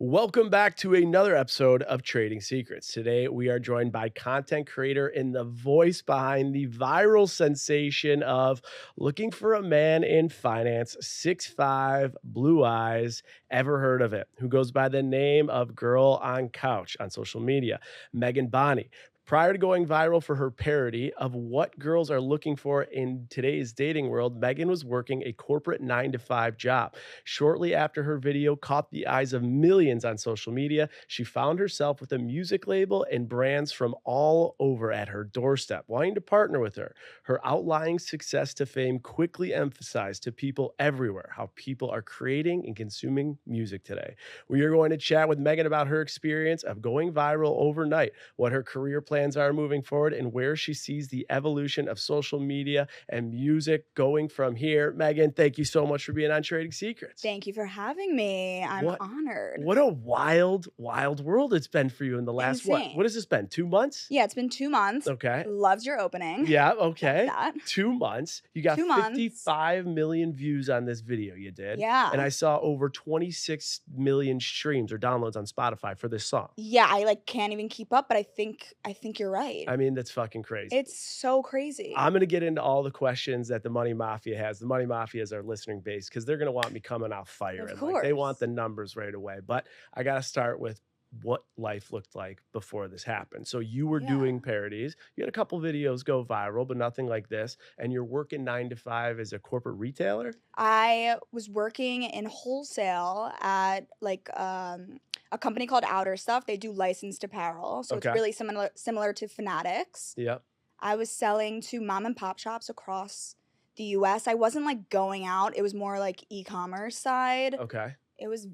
Welcome back to another episode of Trading Secrets. Today, we are joined by content creator and the voice behind the viral sensation of looking for a man in finance, 6'5", blue eyes, ever heard of it, who goes by the name of Girl on Couch on social media, Megan Boni. Prior to going viral for her parody of what girls are looking for in today's dating world, Megan was working a corporate 9-to-5 job. Shortly after her video caught the eyes of millions on social media, she found herself with a music label and brands from all over at her doorstep, wanting to partner with her. Her outlying success to fame quickly emphasized to people everywhere how people are creating and consuming music today. We are going to chat with Megan about her experience of going viral overnight, what her career plans are moving forward, and where she sees the evolution of social media and music going from here. Megan, thank you so much for being on Trading Secrets. Thank you for having me. I'm honored. What a wild world it's been for you in the last, Insane. what has this been, 2 months? Yeah, it's been 2 months. Okay. Loves your opening. Yeah, okay. That. 2 months. You got 2 months. 55 million views on this video you did. Yeah. And I saw over 26 million streams or downloads on Spotify for this song. Yeah, I can't even keep up, but I think you're right. I mean, that's fucking crazy. It's so crazy. I'm going to get into all the questions that the Money Mafia has. The Money Mafia is our listening base because they're going to want me coming out firing. Of Like, they course. want the numbers right away. But I got to start with what life looked like before this happened. So you were doing parodies. You had a couple videos go viral, but nothing like this. And you're working 9 to 5 as a corporate retailer? I was working in wholesale at a company called Outer Stuff. They do licensed apparel. So Okay. it's really similar to Fanatics. Yep. I was selling to mom and pop shops across the US. I wasn't going out. It was more e-commerce side. Okay. It was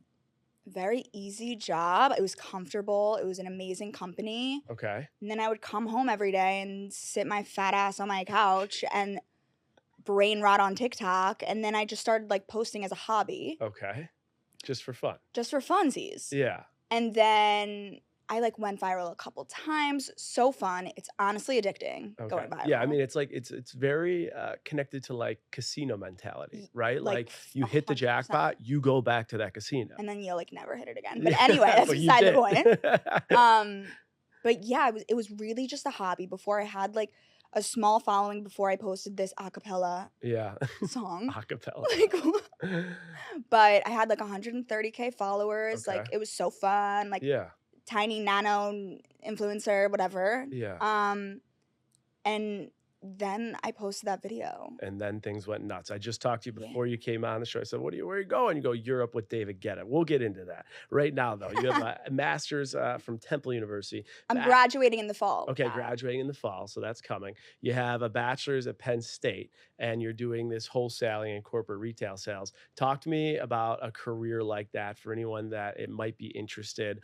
very easy job. It was comfortable. It was an amazing company. Okay. And then I would come home every day and sit my fat ass on my couch and brain rot on TikTok. And then I just started posting as a hobby. Okay. Just for fun. Just for funsies. Yeah. And then I went viral a couple times. So fun. It's honestly addicting going viral. Yeah, I mean, it's very connected to casino mentality, right? You hit the 100%. jackpot, you go back to that casino. And then you never hit it again. But anyway, that's But you beside the did. point. But yeah, it was really just a hobby before I had a small following, before I posted this acapella Yeah. song. Acapella. But I had 130K followers. Okay. It was so fun. Yeah. Tiny nano influencer, whatever. Yeah. And then I posted that video. And then things went nuts. I just talked to you before you came on the show. I said, where are you going? You go, Europe with David Guetta. We'll get into that. Right now, though, you have a master's from Temple University. I'm graduating in the fall. Okay, graduating in the fall, so that's coming. You have a bachelor's at Penn State, and you're doing this wholesaling and corporate retail sales. Talk to me about a career like that for anyone that it might be interested.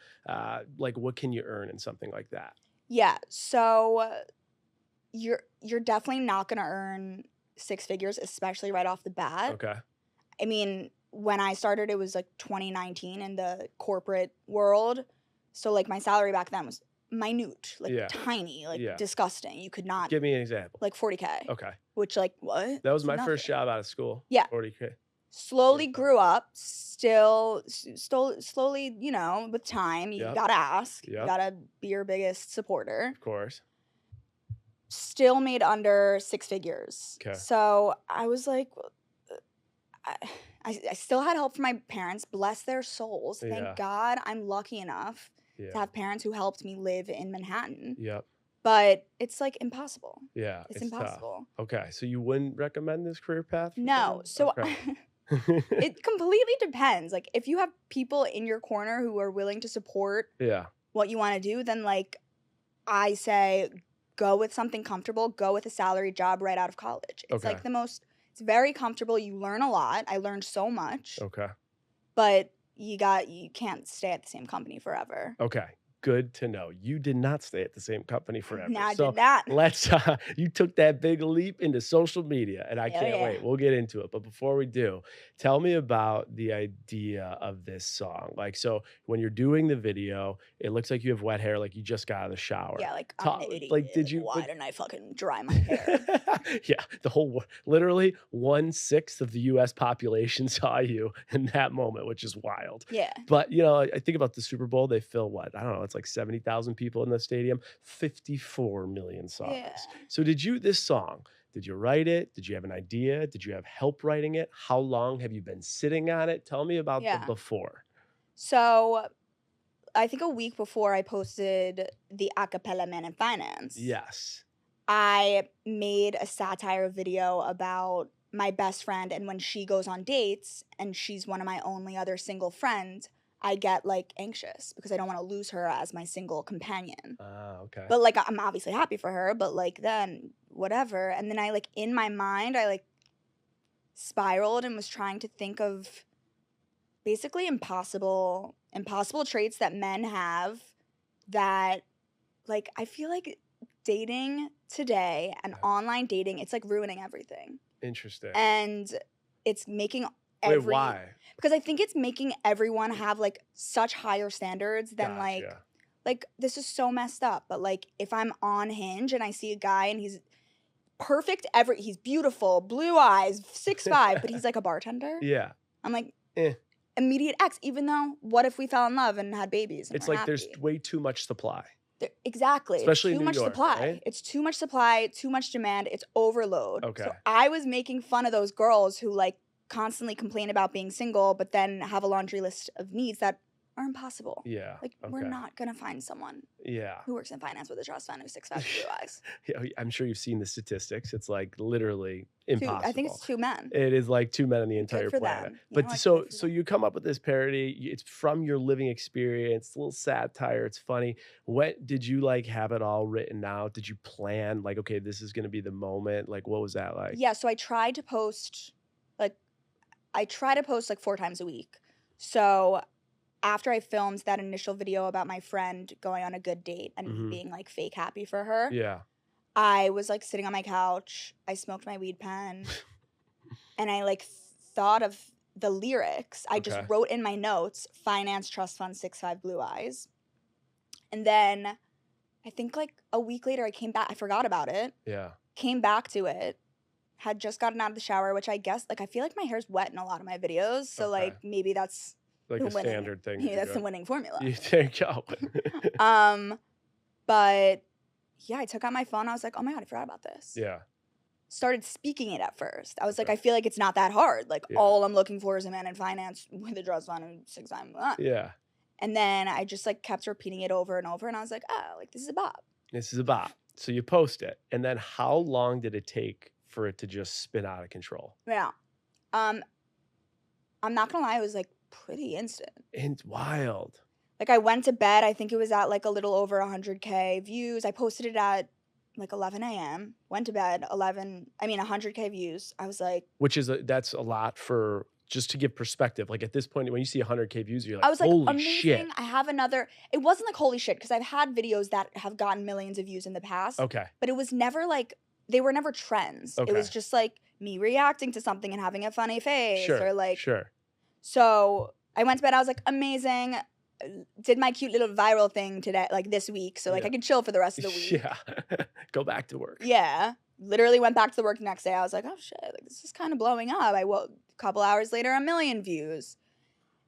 What can you earn in something like that? Yeah, so you're definitely not going to earn 6 figures, especially right off the bat. Okay. I mean, when I started, it was 2019 in the corporate world. So my salary back then was minute, tiny, disgusting. You could not. Give me an example. 40K. Okay. Which what? That was my Nothing. first job out of school. Yeah. 40K. Slowly grew up, slowly, with time. You gotta ask. You gotta be your biggest supporter. Of course. Still made under 6 figures. Okay. So I was I still had help from my parents. Bless their souls. Thank God I'm lucky enough to have parents who helped me live in Manhattan. Yep. But it's impossible. Yeah. It's impossible. Tough. Okay. So you wouldn't recommend this career path? No. So okay. It completely depends. If you have people in your corner who are willing to support what you want to do, then I say go with something comfortable, go with a salary job right out of college. It's it's very comfortable. You learn a lot. I learned so much. Okay. But you can't stay at the same company forever. Okay. Good to know. You did not stay at the same company forever. No, I So did not. let's, you took that big leap into social media, and I Hell can't yeah. wait. We'll get into it. But before we do, tell me about the idea of this song. Like, so when you're doing the video, it looks like you have wet hair, like you just got out of the shower. Yeah, like I'm an idiot. Like, did Like, you, why but didn't I fucking dry my hair? yeah, the whole literally 1/6 of the US population saw you in that moment, which is wild. Yeah. But you know, I think about the Super Bowl, they fill what? I don't know, it's like 70,000 people in the stadium, 54 million saw Yeah. this. So this song, did you write it? Did you have an idea? Did you have help writing it? How long have you been sitting on it? Tell me about the Yeah. before. So I think a week before I posted the acapella Man in Finance, Yes. I made a satire video about my best friend, and when she goes on dates and she's one of my only other single friends, I get like anxious because I don't want to lose her as my single companion. Okay. But like I'm obviously happy for her, but like then whatever. And then I like in my mind I like spiraled and was trying to think of basically impossible traits that men have that like I feel like dating today and online dating, it's like ruining everything. Interesting. And it's making Wait, why? Because I think it's making everyone have like such higher standards than like this is so messed up. But like if I'm on Hinge and I see a guy and he's perfect, he's beautiful, blue eyes, 6'5", but he's like a bartender. Yeah. I'm like, immediate X, even though what if we fell in love and had babies? And it's we're like happy? there's way too much supply. Exactly. Especially it's too in New much York, supply. right? It's too much supply, too much demand. It's overload. Okay. So I was making fun of those girls who like constantly complain about being single, but then have a laundry list of needs that are impossible. Yeah. Like we're not gonna find someone who works in finance with a trust fund who's 6'5" blue eyes. Yeah, I'm sure you've seen the statistics. It's like literally impossible. I think it's 2 men. It is like 2 men on the entire planet. But so you come up with this parody. It's from your living experience. It's a little satire. It's funny. What did you like have it all written out? Did you plan like, okay, this is gonna be the moment? Like, what was that like? Yeah. So I tried to post like 4 times a week. So after I filmed that initial video about my friend going on a good date and me being like fake happy for her, I was like sitting on my couch, I smoked my weed pen, and I like thought of the lyrics. I just wrote in my notes, finance trust fund 6'5" blue eyes. And then I think like a week later I came back, I forgot about it. Yeah. Came back to it, had just gotten out of the shower, which I guess like I feel like my hair's wet in a lot of my videos. So like maybe that's like a standard thing. Yeah, that's the winning formula. There you go. But yeah, I took out my phone. I was like, oh my God, I forgot about this. Yeah. Started speaking it at first. I was like, I feel like it's not that hard. Like all I'm looking for is a man in finance with a trust fund and 6'9". Yeah. And then I just like kept repeating it over and over. And I was like, oh, like this is a bop. This is a bop. So you post it. And then how long did it take for it to just spin out of control? Yeah. I'm not gonna lie, it was like pretty instant. It's wild. Like I went to bed, I think it was at like a little over 100K views. I posted it at like 11 a.m. Went to bed, 100K views. I was like, that's a lot for, just to give perspective. Like at this point, when you see 100K views, you're like, I was like, holy amazing. shit. I have another. It wasn't like holy shit because I've had videos that have gotten millions of views in the past. Okay. But it was never like, they were never trends. Okay. It was just like me reacting to something and having a funny face or like. Sure. So I went to bed. I was like, amazing. Did my cute little viral thing today, like this week. So like I could chill for the rest of the week. Yeah. Go back to work. Yeah. Literally went back to the work the next day. I was like, oh shit, like this is kind of blowing up. I woke a couple hours later, 1 million views.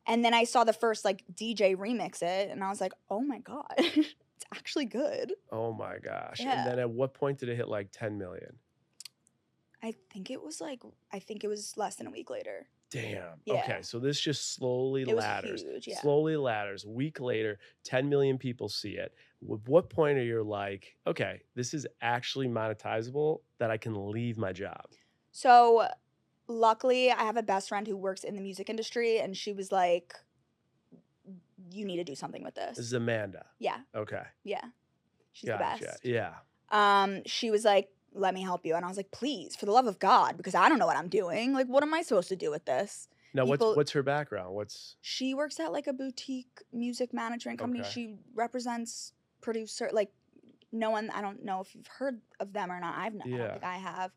And then I saw the first like DJ remix it and I was like, oh my God, it's actually good. Oh my gosh. Yeah. And then at what point did it hit like 10 million? I think it was less than a week later. Damn. Yeah. Okay. So this just slowly ladders. Huge, yeah. Slowly ladders. A week later, 10 million people see it. At what point are you like, okay, this is actually monetizable that I can leave my job? So luckily, I have a best friend who works in the music industry, and she was like, you need to do something with this. This is Amanda. Yeah. Okay. Yeah. She's the best. Yeah. She was like, let me help you. And I was like, please, for the love of God, because I don't know what I'm doing. Like, what am I supposed to do with this? Now, what's her background? She works at like a boutique music management company. Okay. She represents producer, like no one, I don't know if you've heard of them or not. I don't think I have.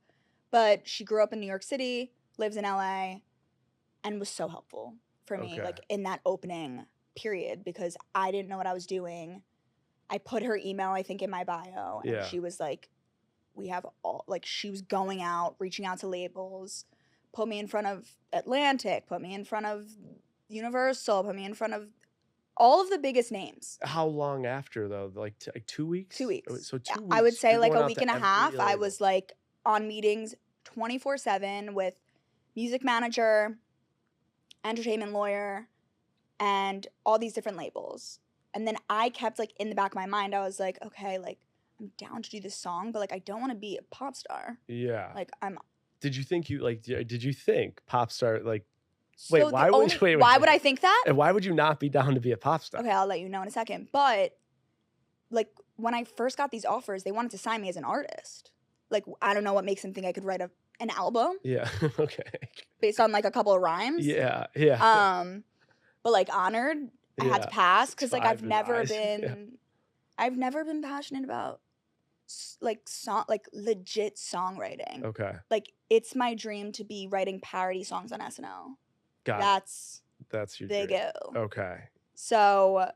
But she grew up in New York City, lives in LA, and was so helpful for me, like in that opening period, because I didn't know what I was doing. I put her email, I think, in my bio, and she was like, we have all, like, she was going out, reaching out to labels, put me in front of Atlantic, put me in front of Universal, put me in front of all of the biggest names. How long after, though? Like 2 weeks? 2 weeks. So 2 weeks. I would say like a week and a half. I was like on meetings 24/7 with music manager, entertainment lawyer, and all these different labels. And then I kept like in the back of my mind, I was like, okay, like I'm down to do this song, but like I don't want to be a pop star. Yeah. Like Did you think pop star, like, wait, why would I think that? And why would you not be down to be a pop star? Okay, I'll let you know in a second. But like when I first got these offers, they wanted to sign me as an artist. Like, I don't know what makes them think I could write an album. Yeah. Okay. Based on like a couple of rhymes. Yeah. Yeah. But like honored, I had to pass because like I've never been passionate about like legit songwriting. Okay. Like it's my dream to be writing parody songs on SNL. That's your big dream. O. Okay. So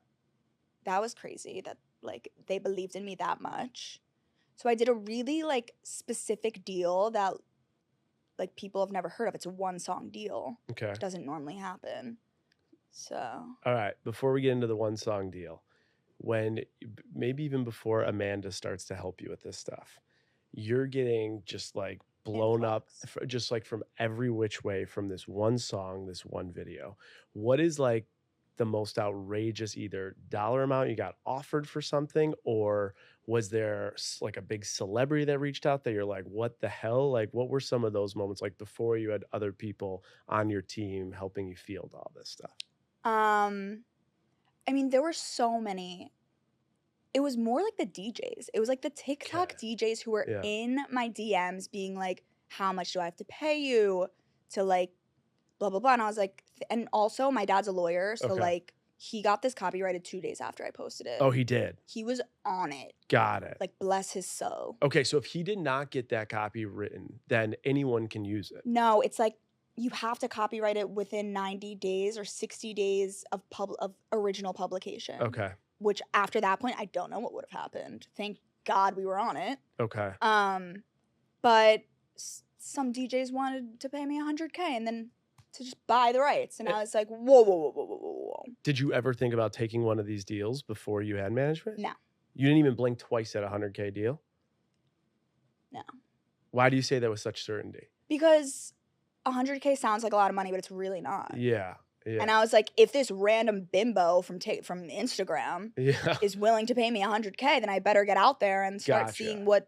that was crazy that like they believed in me that much. So I did a really like specific deal that like people have never heard of. It's a 1-song deal. Okay. It doesn't normally happen. So. All right. Before we get into the 1-song deal, when maybe even before Amanda starts to help you with this stuff, you're getting just like blown up just like from every which way from this one song, this one video. What is like the most outrageous either dollar amount you got offered for something, or was there like a big celebrity that reached out that you're like, what the hell? Like, what were some of those moments like before you had other people on your team helping you field all this stuff? I mean, there were so many. It was more like the DJs. It was like the TikTok DJs who were in my DMs being like, how much do I have to pay you to like blah, blah, blah. And I was like, and also my dad's a lawyer. So like he got this copyrighted 2 days after I posted it. Oh, he did? He was on it. Got it. Like bless his soul. Okay, so if he did not get that copy written, then anyone can use it. No, it's like you have to copyright it within 90 days or 60 days of original publication. Okay. Which after that point, I don't know what would have happened. Thank God we were on it. Okay. But some DJs wanted to pay me $100K and then to just buy the rights. And I was like, whoa. Did you ever think about taking one of these deals before you had management? No. You didn't even blink twice at a $100K deal? No. Why do you say that with such certainty? Because $100K sounds like a lot of money, but it's really not. Yeah. And I was like, if this random bimbo from Instagram is willing to pay me $100K, then I better get out there and start seeing what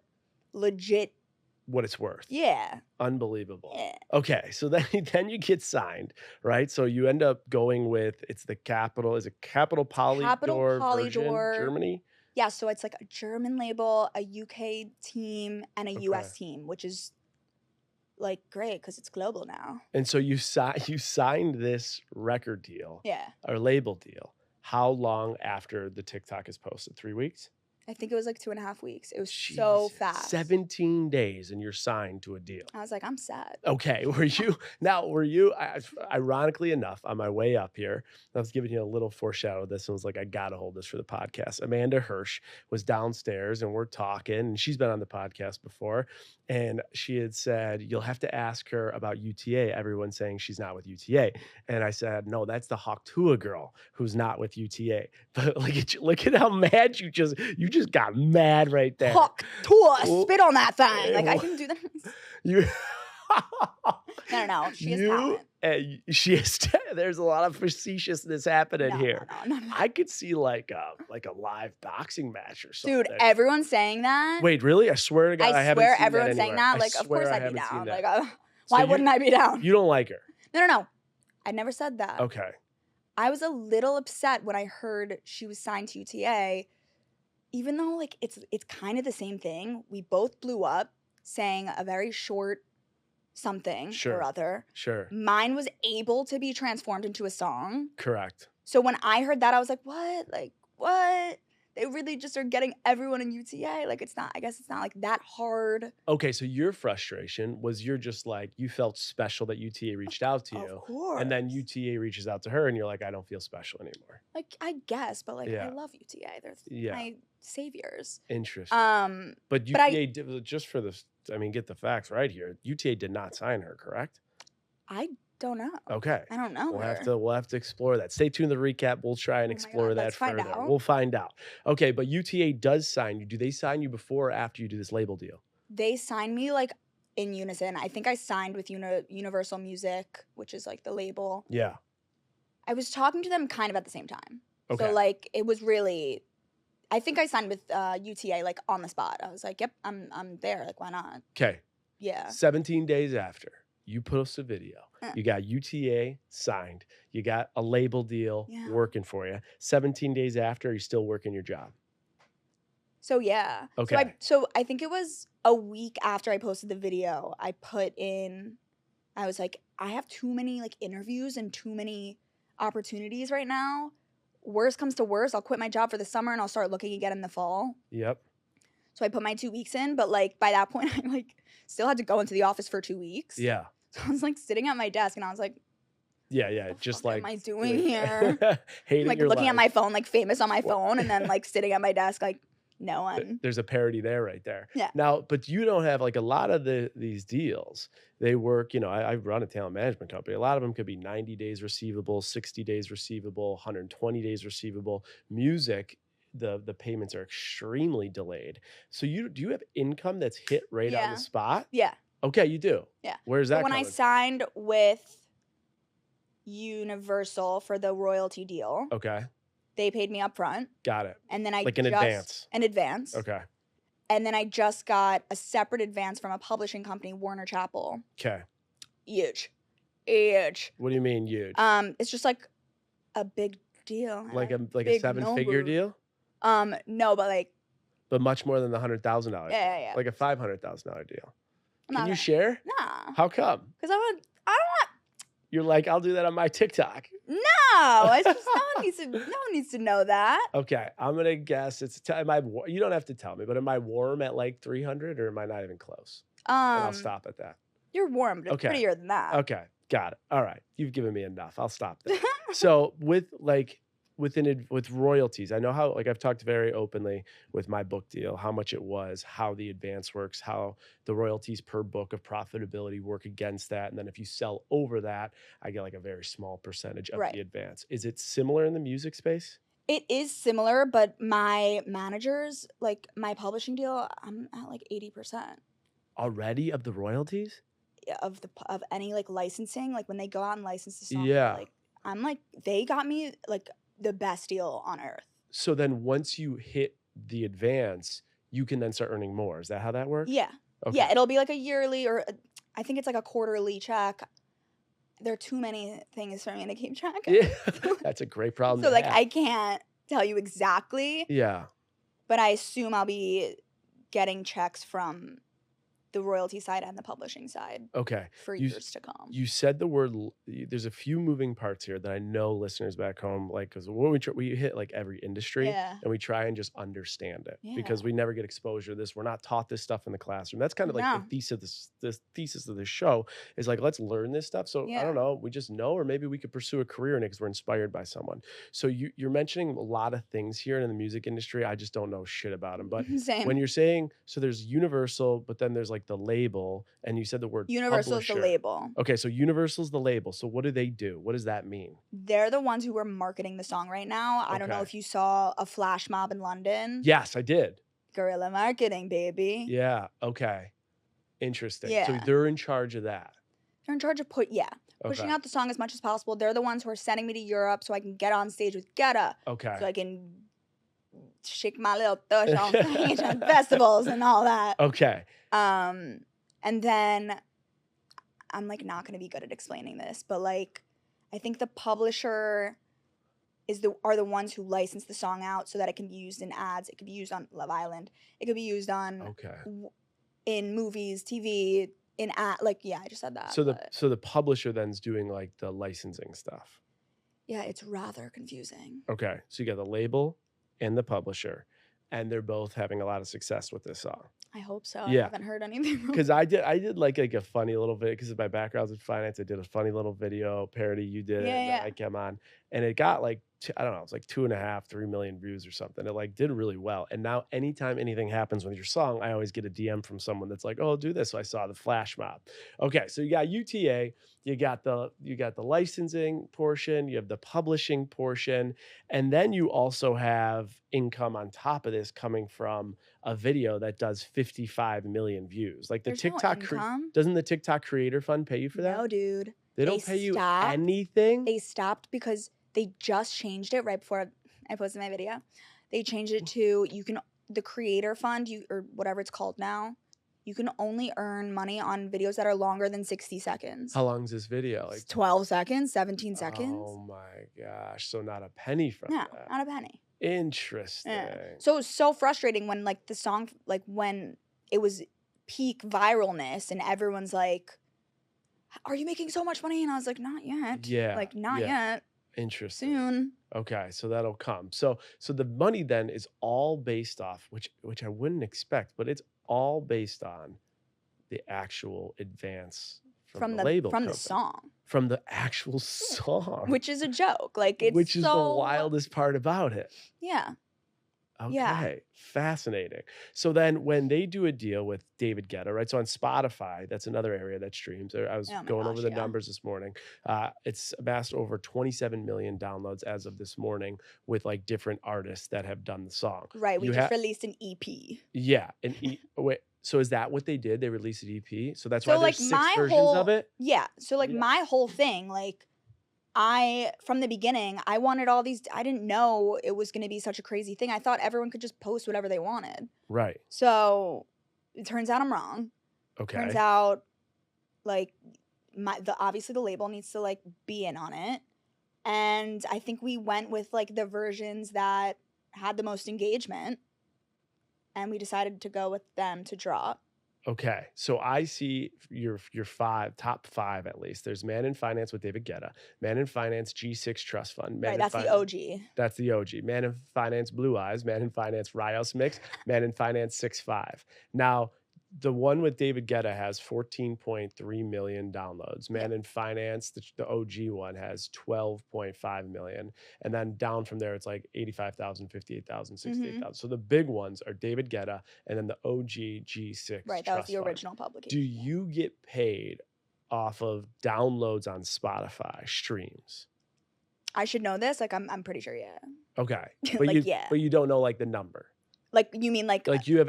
it's worth. Yeah. Unbelievable. Yeah. Okay, so then you get signed, right? So you end up going with is it Capital Polydor version, Germany? Yeah, so it's like a German label, a UK team, and a US team, which is like great because it's global now. And so you signed this record deal, or label deal. How long after the TikTok is posted? 3 weeks? I think it was like 2.5 weeks. It was so fast. 17 days and you're signed to a deal. I was like, I'm sad. Okay. Were you, ironically enough, on my way up here, I was giving you a little foreshadow of this and was like, I got to hold this for the podcast. Amanda Hirsch was downstairs and we're talking, and she's been on the podcast before. And she had said, you'll have to ask her about UTA. Everyone's saying she's not with UTA. And I said, no, that's the Hawktua girl who's not with UTA. But look at how mad you just got mad right there. Hawktua, spit on that thing. Like I can do that. No. She has talent. There's a lot of facetiousness happening here. No. I could see like a live boxing match or something. Dude, everyone's saying that. Wait, really? I swear to God, I haven't seen that everyone's anywhere. saying that. Like, of course I'd be down. Like, why wouldn't I be down? You don't like her? No. I never said that. Okay. I was a little upset when I heard she was signed to UTA, even though like it's kind of the same thing. We both blew up, sang a very short something Sure. or other. Sure. Mine was able to be transformed into a song. Correct. So when I heard that, I was like, what? Like, what? They really just are getting everyone in UTA. Like, I guess it's not like that hard. Okay, so your frustration was you're just like, you felt special that UTA reached out to you. Of course. And then UTA reaches out to her and you're like, I don't feel special anymore. Like, I guess, but like, I love UTA. They're my saviors. Interesting. But UTA did, just for this, I mean, get the facts right here. UTA did not sign her, correct? I don't know. Okay. I don't know. We'll have to explore that. Stay tuned to the recap. We'll try and explore that further. We'll find out. Okay, but UTA does sign you. Do they sign you before or after you do this label deal? They signed me like in unison. I think I signed with Universal Music, which is like the label. Yeah. I was talking to them kind of at the same time. Okay. So like it was really, I think I signed with UTA like on the spot. I was like, yep, I'm there. Like, why not? Okay. Yeah. 17 days after. You post a video. You got UTA signed. You got a label deal working for you. 17 days after, you're still working your job. So yeah. Okay. So I think it was a week after I posted the video, I was like, I have too many like interviews and too many opportunities right now. Worst comes to worst, I'll quit my job for the summer and I'll start looking again in the fall. Yep. So I put my 2 weeks in, but like by that point, I like still had to go into the office for 2 weeks. Yeah. So I was like sitting at my desk and I was like, yeah, just like, what am I doing here? Hating like your looking life. at my phone, like famous on my phone, and then like sitting at my desk, like no one. There's a parody there right there. Yeah. Now, but you don't have like a lot of these deals. They work, I run a talent management company. A lot of them could be 90 days receivable, 60 days receivable, 120 days receivable. Music, the payments are extremely delayed. So do you have income that's hit right on the spot? Yeah. Okay, you do. Yeah. Where's that when coming I signed with Universal for the royalty deal. Okay. They paid me up front. Got it. And then like an advance. An advance. Okay. And then I just got a separate advance from a publishing company, Warner Chappell. Okay. Huge. Huge. What do you mean huge? It's just like a big deal. Like a 7-figure deal? No, but much more than the $100,000 deal. Yeah. Like a $500,000 deal. Can you share? Nah. How come? Because I don't want. You're like, I'll do that on my TikTok. No, it's just no one needs to know that. Okay, I'm gonna guess you don't have to tell me, but am I warm at like 300 or am I not even close? And I'll stop at that. You're warm, but it's prettier than that. Okay, got it. All right, you've given me enough. I'll stop there. So with royalties, I know how, like I've talked very openly with my book deal, how much it was, how the advance works, how the royalties per book of profitability work against that. And then if you sell over that, I get like a very small percentage of the advance. Is it similar in the music space? It is similar, but my managers, like my publishing deal, I'm at like 80%. Already of the royalties? Of any like licensing, like when they go out and license the song. Yeah. Like I'm like, they got me like the best deal on earth. So then once you hit the advance, you can then start earning more. Is that how that works? Yeah. Okay. Yeah, it'll be like a yearly or I think it's like a quarterly check. There are too many things for me to keep track of. Yeah, that's a great problem. So like I can't tell you exactly. Yeah. But I assume I'll be getting checks from the royalty side and the publishing side. Okay. For years to come. You said the word, there's a few moving parts here that I know listeners back home, like, because we hit like every industry and we try and just understand it because we never get exposure to this. We're not taught this stuff in the classroom. That's kind of like the thesis of this show is like, let's learn this stuff. So I don't know, we just know, or maybe we could pursue a career in it because we're inspired by someone. So you're mentioning a lot of things here in the music industry. I just don't know shit about them. But when you're saying, so there's Universal, but then there's like the label, and you said the word Universal's the label. Okay, so Universal's the label. So what do they do? What does that mean? They're the ones who are marketing the song right now. I don't know if you saw a flash mob in London. Yes, I did. Guerrilla marketing, baby. Yeah, okay. Interesting. Yeah. So they're in charge of that. They're in charge of pushing out the song as much as possible. They're the ones who are sending me to Europe so I can get on stage with Getta. Okay. So I can shake my little tush on stage on festivals and all that. Okay. And then I'm like not gonna be good at explaining this, but like I think the publisher are the ones who license the song out so that it can be used in ads. It could be used on Love Island. It could be used on in movies, TV, I just said that. So the publisher then's doing like the licensing stuff. Yeah, it's rather confusing. Okay, so you got the label and the publisher, and they're both having a lot of success with this song. I hope so. Yeah. I haven't heard anything from because I did like a funny little video because my background's in finance. I did a funny little video parody. You did it, and then I came on, and it got like I don't know, it was like 2.5, 3 million views or something. It like did really well. And now anytime anything happens with your song, I always get a DM from someone that's like, "Oh, do this." So I saw the flash mob. Okay, so you got UTA, you got the licensing portion, you have the publishing portion, and then you also have income on top of this coming from a video that does 55 million views. Like There's no income. Doesn't the TikTok creator fund pay you for that? No, dude. They don't pay you anything? They stopped because they just changed it right before I posted my video. They changed it to the creator fund, or whatever it's called now. You can only earn money on videos that are longer than 60 seconds. How long is this video? Like 12 seconds, 17 seconds. Oh my gosh. So not a penny from that. No, not a penny. Interesting. Yeah. So it was so frustrating when like the song, like when it was peak viralness and everyone's like, "Are you making so much money?" And I was like, "Not yet." Yeah. Like, not yet. Interesting. Soon. Okay, so that'll come. So the money then is all based off, which I wouldn't expect, but it's all based on the actual advance from the label from company. the song. From the actual song. Which is a joke. Like it's Which is the wildest part about it. Yeah. Okay, Yeah. fascinating. So then when they do a deal with David Guetta, right? So on Spotify, that's another area that streams. I was going over the numbers this morning. It's amassed over 27 million downloads as of this morning with like different artists that have done the song. Right, we just released an EP. Yeah, wait, so is that what they did? They released an EP? So that's why there's 6 versions of it? Yeah, so like my whole thing, like from the beginning, I wanted all these. I didn't know it was going to be such a crazy thing. I thought everyone could just post whatever they wanted. Right. So it turns out I'm wrong. Okay. Turns out, like, obviously the label needs to like be in on it, and I think we went with like the versions that had the most engagement, and we decided to go with them to drop. Okay, so I see your top 5 at least. There's Man in Finance with David Guetta, Man in Finance G6 Trust Fund. Right, that's the OG. That's the OG. Man in Finance Blue Eyes, Man in Finance Rios Mix, Man in Finance 6'5". Now, the one with David Guetta has 14.3 million downloads. Man in Finance, the OG one, has 12.5 million. And then down from there, it's like 85,000, 58,000, 68,000. So the big ones are David Guetta and then the OG G6. Right, that was the original publication. Do you get paid off of downloads on Spotify, streams? I should know this. Like, I'm pretty sure, yeah. Okay. But but you don't know like the number. Like, you mean like you have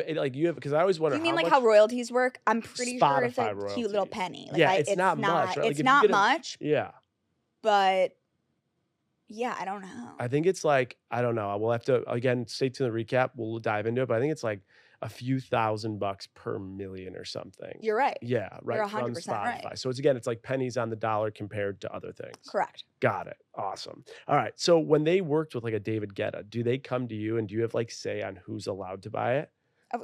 because I always wonder. You mean like how royalties work? I'm pretty sure it's a cute little penny. Like, yeah, it's not much. Right? It's not much. Yeah. But yeah, I don't know. I think it's like, I don't know. We'll have to again stay tuned to the recap. We'll dive into it, but I think it's like a few $1,000 per million or something. You're right. Yeah, right. You're 100% from Spotify. right. So it's like pennies on the dollar compared to other things. Correct. Got it. Awesome. All right. So when they worked with like a David Guetta, do they come to you and do you have like say on who's allowed to buy it?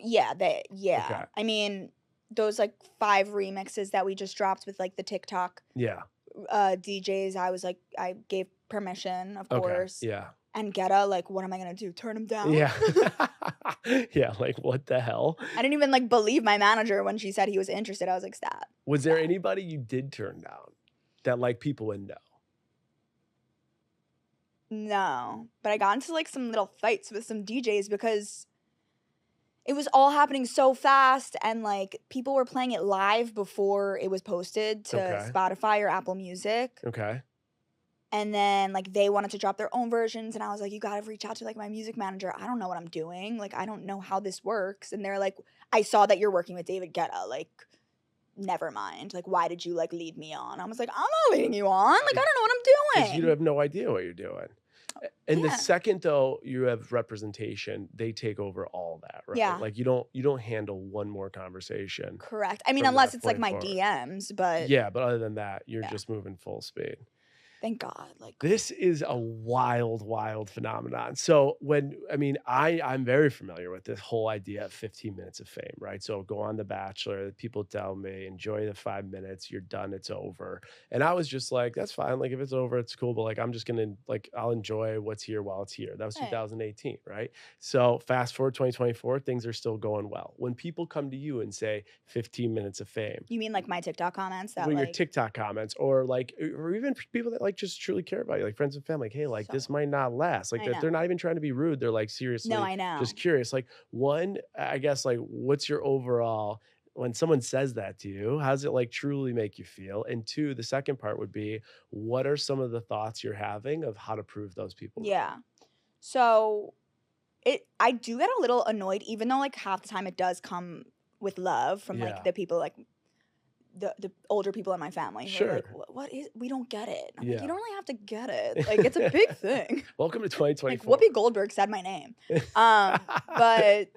Yeah. Okay. I mean, those like 5 remixes that we just dropped with like the TikTok DJs, I gave permission, of course. Yeah. And Guetta, like, what am I gonna do? Turn him down? Yeah. Yeah, like what the hell? I didn't even like believe my manager when she said he was interested. I was like, stop. Was there anybody you did turn down that like people would know? No. But I got into like some little fights with some DJs because it was all happening so fast and like people were playing it live before it was posted to Spotify or Apple Music. Okay. And then, like, they wanted to drop their own versions. And I was like, you got to reach out to, like, my music manager. I don't know what I'm doing. Like, I don't know how this works. And they're like, I saw that you're working with David Guetta. Like, never mind. Like, why did you, like, lead me on? I was like, I'm not leading you on. Like, I don't know what I'm doing. You have no idea what you're doing. And the second, though, you have representation, they take over all that, right? Yeah. Like, you don't handle one more conversation. Correct. I mean, unless it's, like, my DMs. But yeah, but other than that, you're just moving full speed. Thank God. Like, This is a wild, wild phenomenon. So I'm very familiar with this whole idea of 15 minutes of fame, right? So go on The Bachelor, people tell me, enjoy the 5 minutes, you're done, it's over. And I was just like, that's fine. Like if it's over, it's cool. But like I'm just gonna like I'll enjoy what's here while it's here. That was right. 2018, right? So fast forward 2024, things are still going well. When people come to you and say 15 minutes of fame, You mean like my TikTok comments that when your like TikTok comments or even people that like just truly care about you, like friends and family, like, hey, like so this might not last. Like I they're know. not even trying to be rude. They're like No, seriously I know. just curious. Like one, I guess like what's your overall when someone says that to you, how does it like truly make you feel? And two, the second part would be what are some of the thoughts you're having of how to prove those people wrong? Yeah. So I do get a little annoyed, even though like half the time it does come with love from like Yeah. the people like the older people in my family who are like, Sure. what is we don't get it. I'm like, you Yeah. don't really have to get it. Like it's a big thing. Welcome to Like 2024. Whoopi Goldberg said my name. But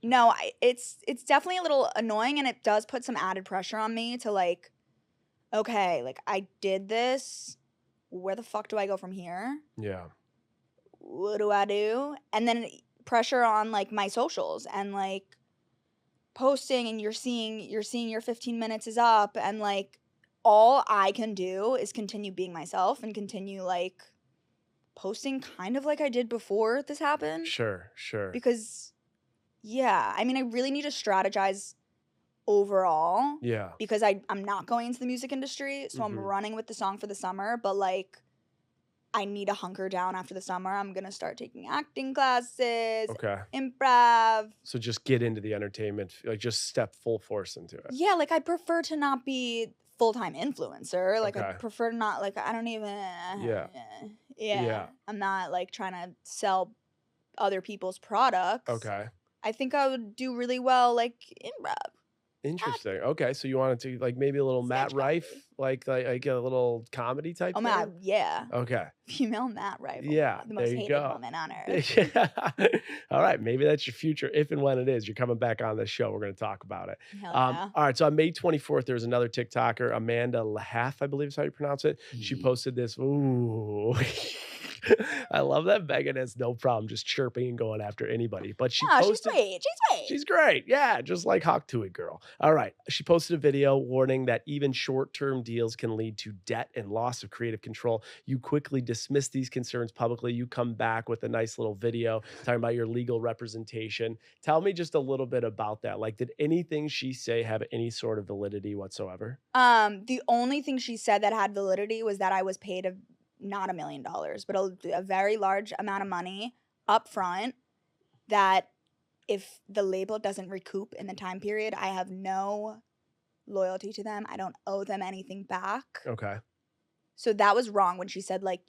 no, it's definitely a little annoying, and it does put some added pressure on me to like, okay, like I did this. Where the fuck do I go from here? Yeah. What do I do? And then pressure on like my socials and like posting, and you're seeing your 15 minutes is up, and like all I can do is continue being myself and continue like posting kind of like I did before this happened. Sure. Because yeah, I mean I really need to strategize overall Yeah. because I'm not going into the music industry, so I'm Mhm. running with the song for the summer, but like I need to hunker down after the summer. I'm going to start taking acting classes, Okay. improv. So just get into the entertainment, like just step full force into it. Yeah, like I prefer to not be full-time influencer. Like I Okay. prefer to not like I don't even Yeah. Yeah. I'm not like trying to sell other people's products. Okay. I think I would do really well like improv. Interesting. Okay. So you wanted to like maybe a little Matt Sketch Rife, comedy. like a little comedy type Oh my thing? god, yeah. Okay. Female Matt Rife. Oh my Yeah. god, the There most you hated go. woman on earth. Yeah. All right. Maybe that's your future. If and when it is, you're coming back on this show. We're going to talk about it. Hell yeah. All right. So on May 24th, there's another TikToker, Amanda Lahath, I believe is how you pronounce it. She posted this. Ooh. I love that Megan has no problem just chirping and going after anybody. But she Oh, she's posted. sweet. She's sweet. She's great. Yeah, just like Hawk Tuohy girl. All right. She posted a video warning that even short-term deals can lead to debt and loss of creative control. You quickly dismiss these concerns publicly. You come back with a nice little video talking about your legal representation. Tell me just a little bit about that. Like, did anything she say have any sort of validity whatsoever? The only thing she said that had validity was that I was paid not $1 million, but a very large amount of money up front that if the label doesn't recoup in the time period, I have no loyalty to them. I don't owe them anything back. Okay. So that was wrong when she said like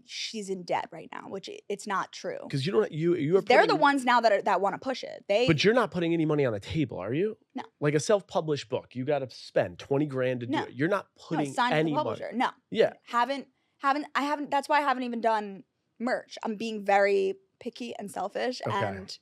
she's in debt right now, which it's not true. Because you are They're the ones now that want to push it. But you're not putting any money on the table, are you? No. Like a self-published book, you got to spend 20 grand to do No. it. You're not putting signed any with the money. publisher. No. Yeah. Haven't. That's why I haven't even done merch. I'm being very picky and selfish, Okay. and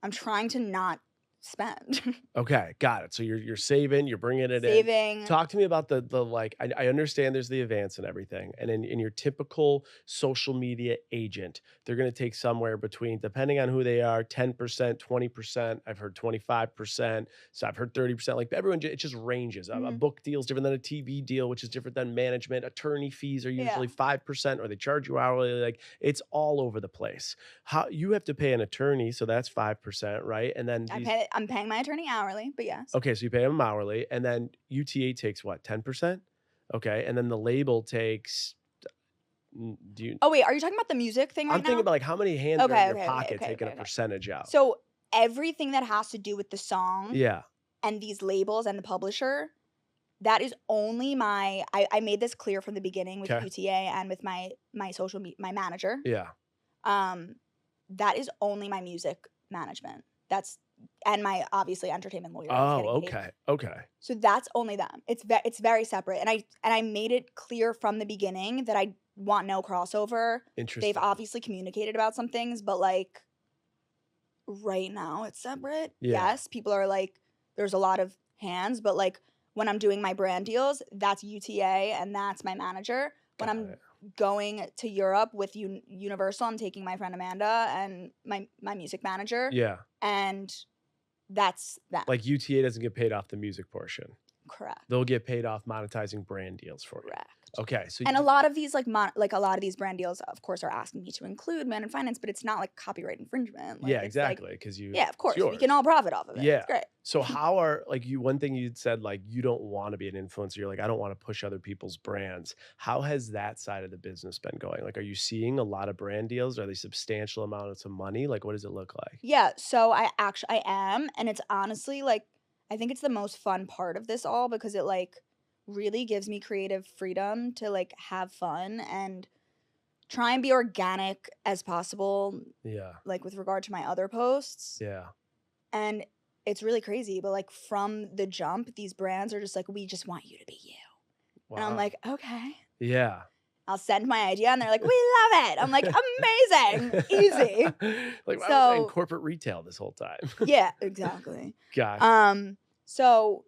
I'm trying to not spend. Okay, got it. So you're saving, you're bringing it in. Saving. Talk to me about the like. I understand there's the advance and everything, and in your typical social media agent, they're going to take somewhere between, depending on who they are, 10%, 20%. I've heard 25%. So I've heard 30%. Like everyone, it just ranges. A book deal is different than a TV deal, which is different than management. Attorney fees are usually 5%, or they charge you hourly. Like it's all over the place. How you have to pay an attorney, so that's 5%, right? And then I'm paying my attorney hourly, but yes. Okay, so you pay them hourly, and then UTA takes what, 10%? Okay, and then the label takes. Oh wait, are you talking about the music thing right I'm thinking about like how many hands are in your pocket taking a percentage out. So everything that has to do with the song, yeah, and these labels and the publisher, that is only my. I made this clear from the beginning with UTA and with my my manager. Yeah. That is only my music management. And my obviously entertainment lawyer. Oh, okay. So that's only them. It's very separate, and I made it clear from the beginning that I want no crossover. Interesting. They've obviously communicated about some things, but like right now it's separate. Yeah. Yes, people are like, there's a lot of hands, but like when I'm doing my brand deals, that's UTA and that's my manager. when I'm going to Europe with Universal, I'm taking my friend Amanda and my music manager. Yeah. And that's that. Like UTA doesn't get paid off the music portion. Correct. They'll get paid off monetizing brand deals for you. Correct. Okay, so and a lot of these like a lot of these brand deals, of course, are asking me to include men in finance, but it's not like copyright infringement. Like, yeah, exactly, because of course, we can all profit off of it. Yeah, it's great. So how are one thing you'd said, like, you don't want to be an influencer. You're like, I don't want to push other people's brands. How has that side of the business been going? Like, are you seeing a lot of brand deals? Are they substantial amounts of money? Like, what does it look like? Yeah, so I am, and it's honestly like I think it's the most fun part of this all because it like really gives me creative freedom to like have fun and try and be organic as possible. Yeah. Like with regard to my other posts. Yeah. And it's really crazy, but like from the jump, these brands are just like, we just want you to be you. Wow. And I'm like, okay. Yeah. I'll send my idea and they're like, we love it. I'm like, amazing. Easy. Like, why was I in corporate retail this whole time? Yeah, exactly. Gosh. So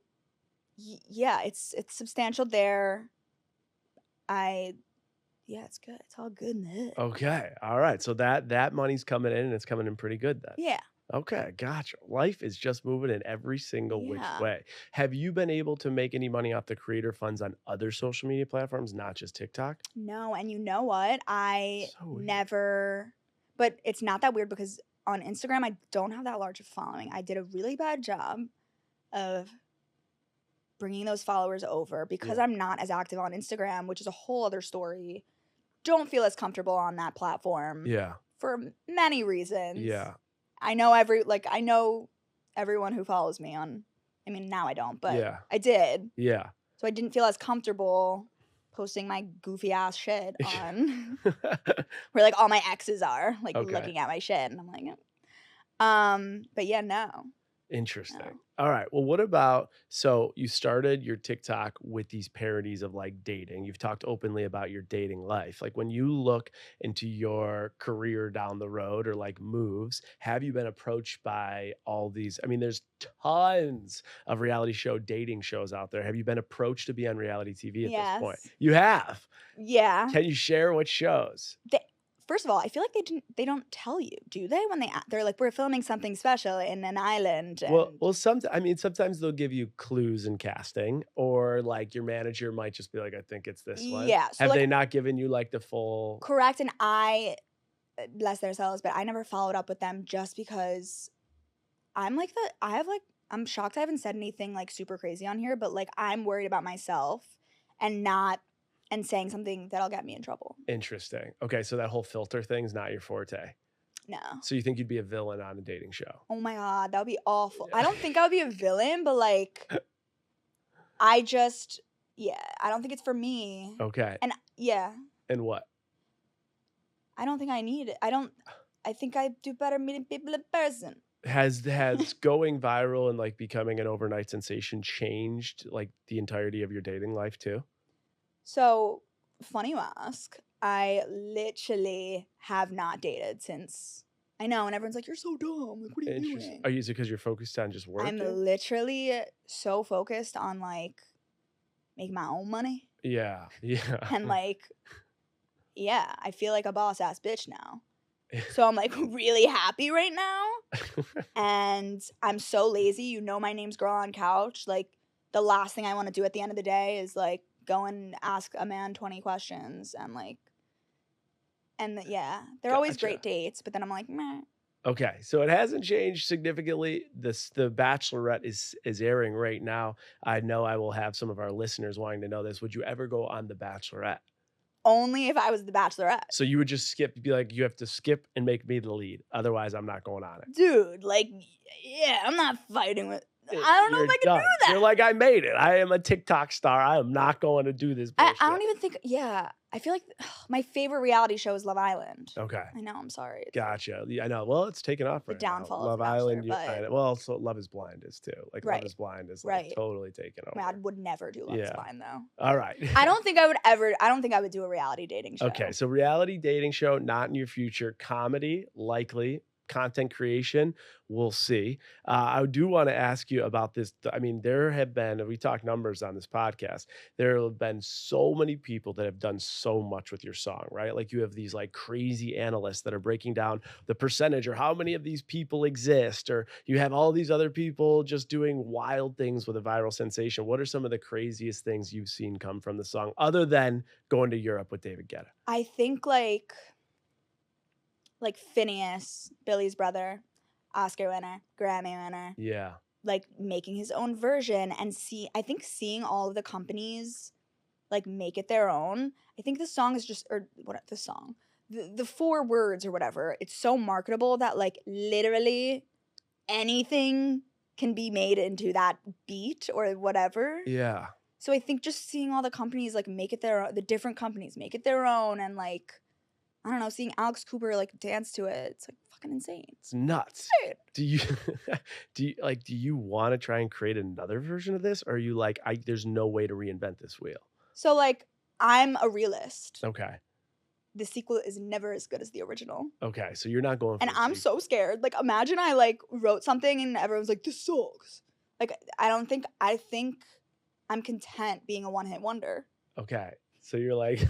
yeah, it's substantial there. It's good. It's all good in it. Okay. All right. So that money's coming in and it's coming in pretty good then. Yeah. Okay, gotcha. Life is just moving in every single which way. Have you been able to make any money off the creator funds on other social media platforms, not just TikTok? No, and you know what? Never, but it's not that weird because on Instagram, I don't have that large of following. I did a really bad job of bringing those followers over because I'm not as active on Instagram, which is a whole other story. Don't feel as comfortable on that platform. Yeah. For many reasons. Yeah. I know everyone who follows me on, I mean, now I don't, but I did. Yeah. So I didn't feel as comfortable posting my goofy ass shit on where like all my exes are like looking at my shit. And I'm like, but yeah, no. Interesting. No. All right. Well, what about, so you started your TikTok with these parodies of like dating. You've talked openly about your dating life. Like when you look into your career down the road or like moves, have you been approached by all these? I mean, there's tons of reality show dating shows out there. Have you been approached to be on reality TV at this point? You have? Yeah. Can you share what shows? First of all, I feel like they don't tell you, do they? When they're like, we're filming something special in an island. And well, sometimes they'll give you clues in casting, or like your manager might just be like, I think it's this one. Yeah. So have they not given you like the full? Correct. And bless their souls, but I never followed up with them just because I'm shocked I haven't said anything like super crazy on here, but like I'm worried about myself and saying something that'll get me in trouble. Interesting. Okay, so that whole filter thing's not your forte. No. So you think you'd be a villain on a dating show? Oh my God, that would be awful. I don't think I would be a villain, but like, I don't think it's for me. Okay. And yeah. And what? I don't think I need it. I think I do better meeting people in person. Has going viral and like becoming an overnight sensation changed like the entirety of your dating life too? So, funny you ask. I literally have not dated since. I know, and everyone's like, "You're so dumb. Like, what are you doing?" Is it because you're focused on just working? I'm literally so focused on like making my own money. Yeah, yeah. And like, yeah, I feel like a boss ass bitch now. So I'm like really happy right now, and I'm so lazy. You know, my name's Girl on Couch. Like, the last thing I want to do at the end of the day is like go and ask a man 20 questions yeah, they're always great dates, but then I'm like, meh. Okay, so it hasn't changed significantly. The Bachelorette is airing right now. I know I will have some of our listeners wanting to know this. Would you ever go on The Bachelorette? Only if I was The Bachelorette. So you would just be like, you have to skip and make me the lead. Otherwise, I'm not going on it. Dude, like, yeah, I'm not fighting with... I don't know if I can do that. You're like, I made it. I am a TikTok star. I am not going to do this bullshit. I don't even think, I feel like my favorite reality show is Love Island. Okay. I know, I'm sorry. Gotcha. I know. Well, it's taken off right now. The downfall of Love Island. Well, so Love is Blind is too. Like right. Love is Blind is like totally taken over. I would never do Love is Blind though. All right. I don't think I would do a reality dating show. Okay, so reality dating show, not in your future. Comedy, likely. content creation, we'll see. I do want to ask you about this. I mean, there have been, we talk numbers on this podcast. There have been so many people that have done so much with your song, right? Like you have these like crazy analysts that are breaking down the percentage or how many of these people exist, or you have all these other people just doing wild things with a viral sensation. What are some of the craziest things you've seen come from the song other than going to Europe with David Guetta? I think like Phineas, Billy's brother, Oscar winner, Grammy winner. Yeah. Like making his own version and I think seeing all of the companies like make it their own. I think the song is just, or what the song, the 4 words or whatever, it's so marketable that like literally anything can be made into that beat or whatever. Yeah. So I think just seeing all the companies like make it their own, the different companies make it their own, and like, I don't know, seeing Alex Cooper like dance to it, it's like fucking insane. It's nuts. Right. Do you do you want to try and create another version of this? Or are you like, there's no way to reinvent this wheel? So like, I'm a realist. Okay. The sequel is never as good as the original. Okay, so you're not going for And I'm so scared. Like, imagine I like wrote something and everyone's like, this sucks. Like, I think I'm content being a one-hit wonder. Okay. So you're like,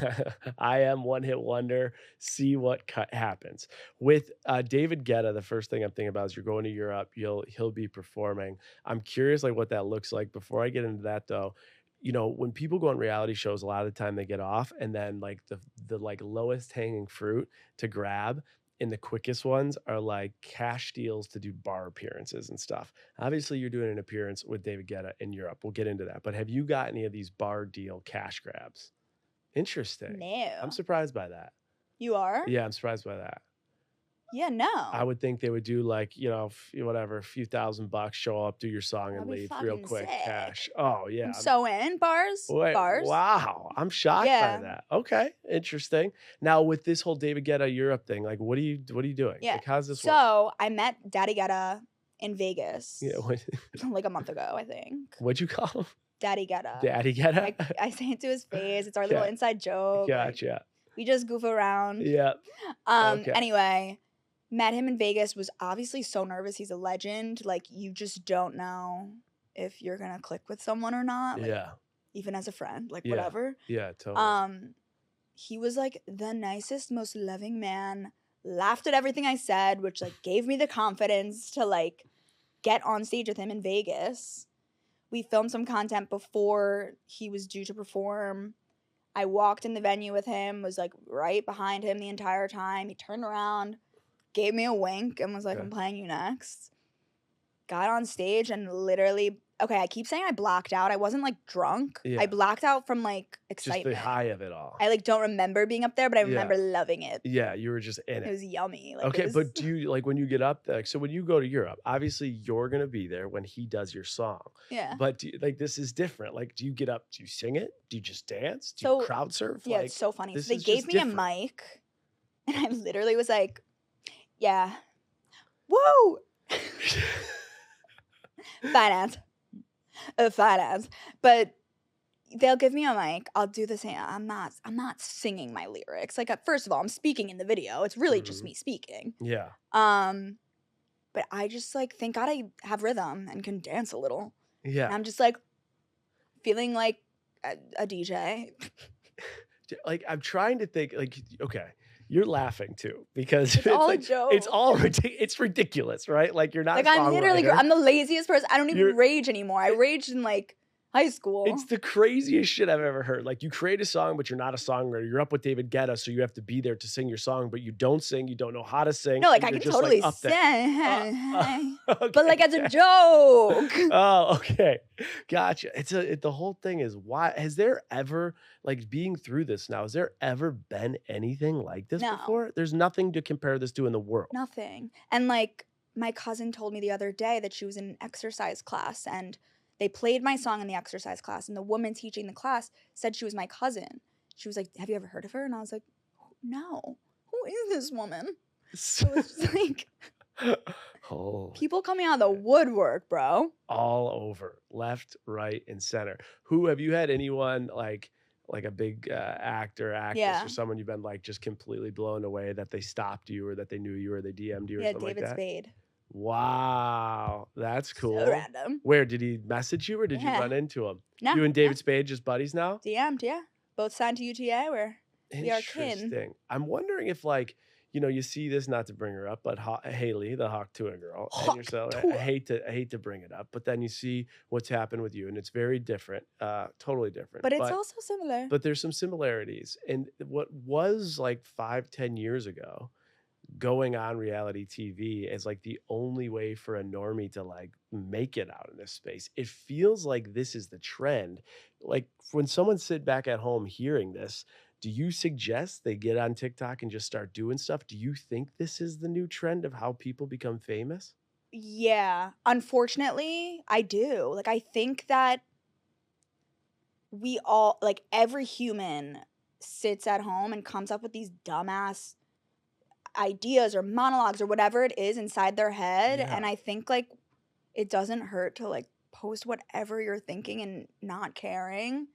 I am one hit wonder. See what happens with David Guetta. The first thing I'm thinking about is you're going to Europe. He'll be performing. I'm curious like what that looks like. Before I get into that though, you know, when people go on reality shows, a lot of the time they get off, and then like the like lowest hanging fruit to grab and the quickest ones are like cash deals to do bar appearances and stuff. Obviously, you're doing an appearance with David Guetta in Europe. We'll get into that. But have you got any of these bar deal cash grabs? Interesting. No. I'm surprised by that. You are? Yeah, I'm surprised by that. Yeah, no. I would think they would do like, you know, whatever, a few $1,000, show up, do your song, That'd and be leave real fucking quick sick. cash. Oh yeah. I'm so in bars. Wait, bars. wow. I'm shocked Yeah. by that. Okay. Interesting. Now with this whole David Guetta Europe thing, like what are you doing? Yeah. Like how's this work? So I met Daddy Guetta in Vegas. Yeah. Like a month ago, I think. What'd you call him? Daddy Guetta. Daddy Guetta? I say it to his face. It's our little inside joke. Gotcha. Like, we just goof around. Yeah. Okay. Anyway, met him in Vegas, was obviously so nervous. He's a legend. Like, you just don't know if you're gonna click with someone or not. Like, yeah. Even as a friend, like Yeah. whatever. Yeah, totally. He was like the nicest, most loving man. Laughed at everything I said, which like gave me the confidence to like get on stage with him in Vegas. We filmed some content before he was due to perform. I walked in the venue with him, was like right behind him the entire time. He turned around, gave me a wink, and was like, I'm playing you next. Got on stage and literally, okay, I keep saying I blacked out. I wasn't like drunk. Yeah. I blacked out from like excitement. Just the high of it all. I like don't remember being up there, but I remember loving it. Yeah, you were just in it. It was yummy. Like, okay, but do you like when you get up there? So when you go to Europe, obviously you're gonna be there when he does your song. Yeah. But like this is different. Like, do you get up? Do you sing it? Do you just dance? Do you crowd surf? Yeah, like, it's so funny. this So they is gave just me different. a mic, and I literally was like, "Yeah, woo, finance, finance." But they'll give me a mic. I'll do the same. I'm not singing my lyrics. Like, first of all, I'm speaking in the video. It's really just me speaking. Yeah. But I just like thank God I have rhythm and can dance a little. Yeah. And I'm just like feeling like a DJ. Like I'm trying to think. Like, okay, you're laughing too because It's all like, a joke. It's ridiculous, right? Like you're not Like a I'm literally, songwriter. I'm the laziest person. I don't even rage anymore. I raged in like high school. It's the craziest shit I've ever heard. Like you create a song, but you're not a songwriter. You're up with David Guetta, so you have to be there to sing your song, but you don't sing. You don't know how to sing. No, like and I you're can just, totally like, up there. sing, Okay. but like as a joke. Oh, okay. Gotcha. The whole thing is why has there ever like being through this now, has there ever been anything like this No. before? There's nothing to compare this to in the world. Nothing. And like my cousin told me the other day that she was in an exercise class and they played my song in the exercise class, and the woman teaching the class said she was my cousin. She was like, "Have you ever heard of her?" And I was like, "No. Who is this woman?" So it's just like people coming out of the woodwork, bro. All over, left, right, and center. Who have you had anyone like like a big actor, actress, or Yeah. someone you've been like just completely blown away that they stopped you or that they knew you or they DM'd you or Yeah, something like David that? Spade. Wow, that's So cool. random. Where did he message you or did you Yeah. run into him? No, You and yeah. David Spade just buddies now? DM'd, yeah. Both signed to UTA. We are kin. Interesting. I'm wondering if, like, you see this, not to bring her up, but Haley, the Hawk Tuah girl, and Hawk yourself. I Tuah. hate to bring it up, but then you see what's happened with you, and it's very different, totally different. But it's also similar. But there's some similarities. And what was like 5, 10 years ago, going on reality TV is like the only way for a normie to like make it out in this space. It feels like this is the trend. Like when someone sit back at home hearing this, do you suggest they get on TikTok and just start doing stuff? Do you think this is the new trend of how people become famous? Yeah. Unfortunately, I do. Like, I think that we all, like, every human sits at home and comes up with these dumbass ideas or monologues or whatever it is inside their head. Yeah. And I think, like, it doesn't hurt to, like, post whatever you're thinking and not caring.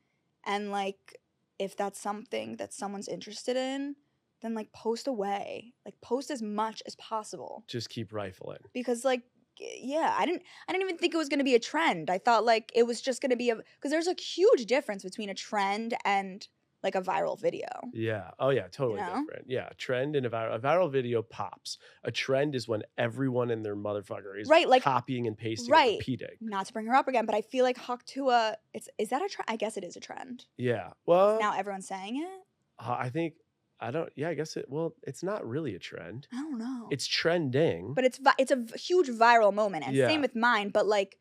And, like, if that's something that someone's interested in, then, like, post away. Like, post as much as possible. Just keep rifling. Because, like, yeah, I didn't even think it was going to be a trend. I thought, like, it was just going to be because there's a huge difference between a trend and like a viral video. Yeah. Oh yeah, totally different. Yeah, a trend and a viral video pops. A trend is when everyone and their motherfucker is right, like, copying and pasting and repeating. Not to bring her up again, but I feel like Hawk Tuah, is that a trend? I guess it is a trend. Yeah. Well, now everyone's saying it. I think I guess it's not really a trend. I don't know. It's trending. But it's a huge viral moment, and same with mine, but like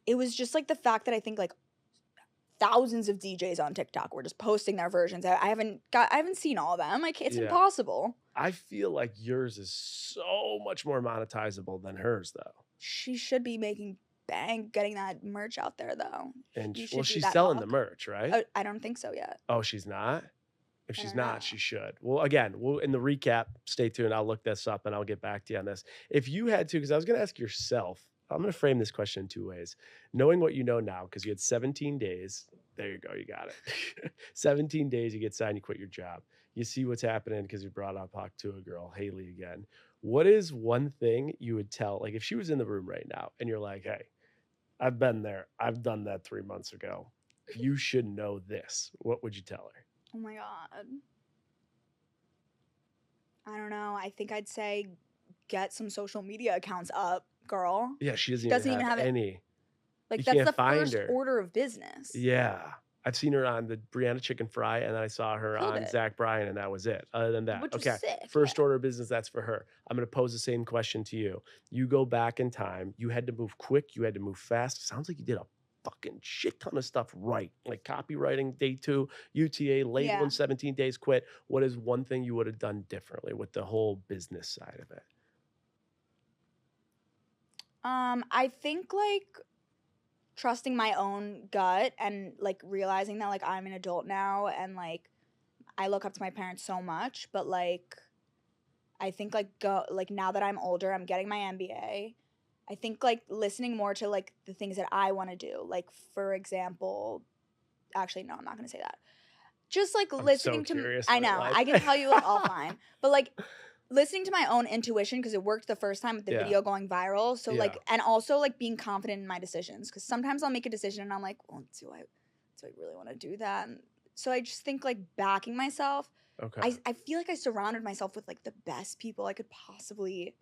it was just like the fact that I think like thousands of DJs on TikTok were just posting their versions. I haven't seen all of them. Like, it's impossible. I feel like yours is so much more monetizable than hers, though. She should be making bank getting that merch out there, though. And she's selling the merch, right? I don't think so yet. Oh, she's not? If she's not, she should. Well, again, in the recap, stay tuned. I'll look this up and I'll get back to you on this. If you had to, because I was going to ask yourself, I'm going to frame this question in two ways. Knowing what you know now, because you had 17 days. There you go. You got it. 17 days, you get signed, you quit your job. You see what's happening because you brought up Hawk Tuah girl, Haley again. What is one thing you would tell, like if she was in the room right now and you're like, hey, I've been there. I've done that 3 months ago. You should know this. What would you tell her? Oh my God. I don't know. I think I'd say get some social media accounts up, girl. Yeah, she doesn't even have any. Like, that's the first order of business. Yeah. I've seen her on the Brianna Chicken Fry, and then I saw her on Zach Bryan, and that was it. Other than that, Which was sick, first order of business, that's for her. I'm going to pose the same question to you. You go back in time. You had to move quick. You had to move fast. Sounds like you did a fucking shit ton of stuff right. Like copywriting, day 2, UTA, labeling, 17 days, quit. What is one thing you would have done differently with the whole business side of it? I think, like, trusting my own gut and like realizing that like I'm an adult now and like I look up to my parents so much, but like I think like now that I'm older, I'm getting my MBA. I think like listening more to like the things that I want to do. Like, for example, actually no, I'm not going to say that. Just like listening to I know, I can tell you like all fine. But like listening to my own intuition, because it worked the first time with the video going viral. So like, and also like being confident in my decisions, because sometimes I'll make a decision and I'm like, well, do I really want to do that? And so I just think like backing myself. Okay. I feel like I surrounded myself with like the best people I could possibly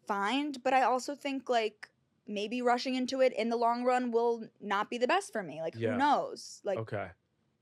find, but I also think like maybe rushing into it in the long run will not be the best for me. Like, who knows? Like,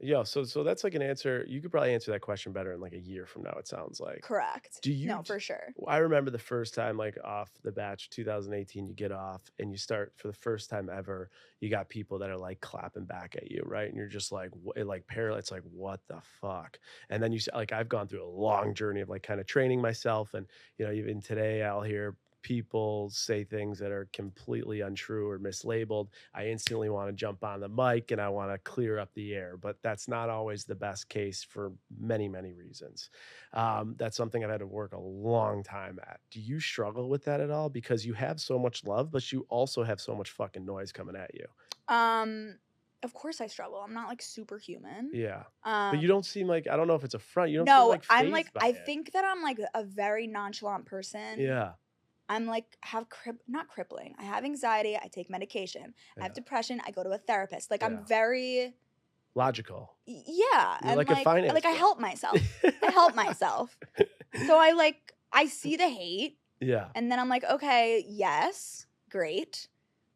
yeah, so that's like an answer. You could probably answer that question better in like a year from now, it sounds like. Correct. No, for sure. I remember the first time, like off the batch, 2018, you get off and you start for the first time ever, you got people that are like clapping back at you, right? And you're just like, it's like, what the fuck? And then you like, I've gone through a long journey of like kind of training myself. And, even today I'll hear people say things that are completely untrue or mislabeled. I instantly want to jump on the mic and I want to clear up the air, but that's not always the best case for many, many reasons. That's something I've had to work a long time at. Do you struggle with that at all? Because you have so much love, but you also have so much fucking noise coming at you. Of course I struggle. I'm not like superhuman. Yeah. But you don't seem like, I don't know if it's a front. You don't seem No, like I'm fazed like, by I it. think that I'm like a very nonchalant person. Yeah. I'm like, not crippling. I have anxiety. I take medication. I have depression. I go to a therapist. Like, I'm very logical. Yeah. You're And like a finance I girl. help myself. I help myself. So I see the hate. Yeah. And then I'm like, okay, yes, great.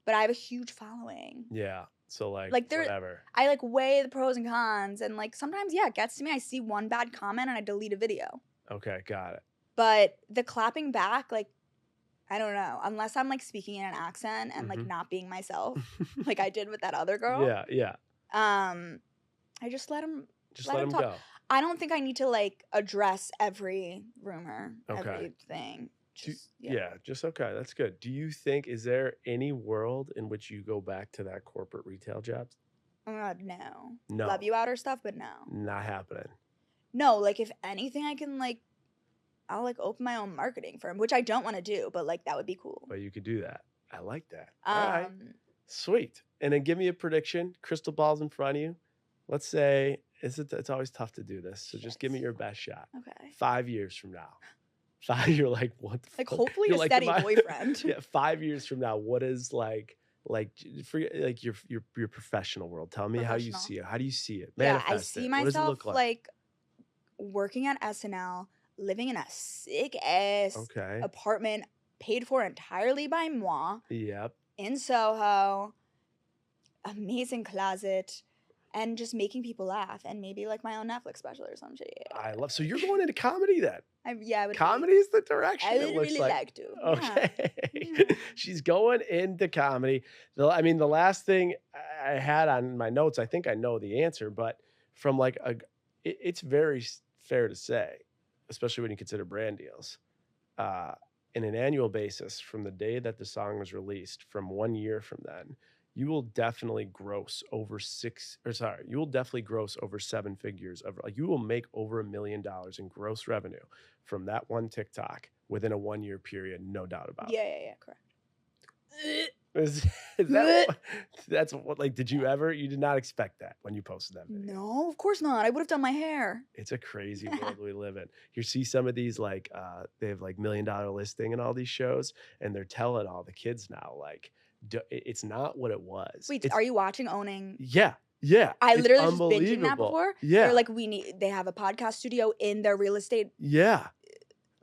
But I have a huge following. Yeah. So like whatever. I like weigh the pros and cons, and like sometimes, yeah, it gets to me. I see one bad comment and I delete a video. Okay, got it. But the clapping back, like, I don't know, unless I'm like speaking in an accent and like not being myself, like I did with that other girl. Yeah, yeah. I just let him talk. Go. I don't think I need to like address every rumor, everything. Just okay. That's good. Do you think, is there any world in which you go back to that corporate retail job? No. No. Love you outer stuff, but no. Not happening. No, like if anything, I can like, I'll like open my own marketing firm, which I don't want to do, but like that would be cool. But you could do that. I like that. All right. Sweet. And then give me a prediction. Crystal ball's in front of you. Let's say, it's always tough to do this. So just give me your best shot. Okay. 5 years from now. You're like, what the like fuck? Hopefully you're a steady boyfriend. Yeah, 5 years from now, what is like your professional world? Tell me how you see it. How do you see it? Manifest I see myself like working at SNL, living in a sick ass apartment paid for entirely by moi. Yep. In Soho, amazing closet, and just making people laugh, and maybe like my own Netflix special or some shit. So you're going into comedy then? I would. Comedy is the direction. I would really like to. Okay. Yeah. She's going into comedy. I mean, the last thing I had on my notes, I think I know the answer, but from like it's very fair to say, especially when you consider brand deals, in an annual basis from the day that the song was released, from 1 year from then, you will definitely gross over 7 figures of, like, you will make over $1 million in gross revenue from that one TikTok within a 1 year period. No doubt about it. Yeah, correct. Is that's what, like, you did not expect that when you posted that video? No, of course not. I would have done my hair. It's a crazy world we live in. You see some of these, like, they have like $1 million listing and all these shows, and they're telling all the kids now, like, it's not what it was. Wait, are you watching Owning? Yeah. I literally just binging that before. Yeah. They're like, they have a podcast studio in their real estate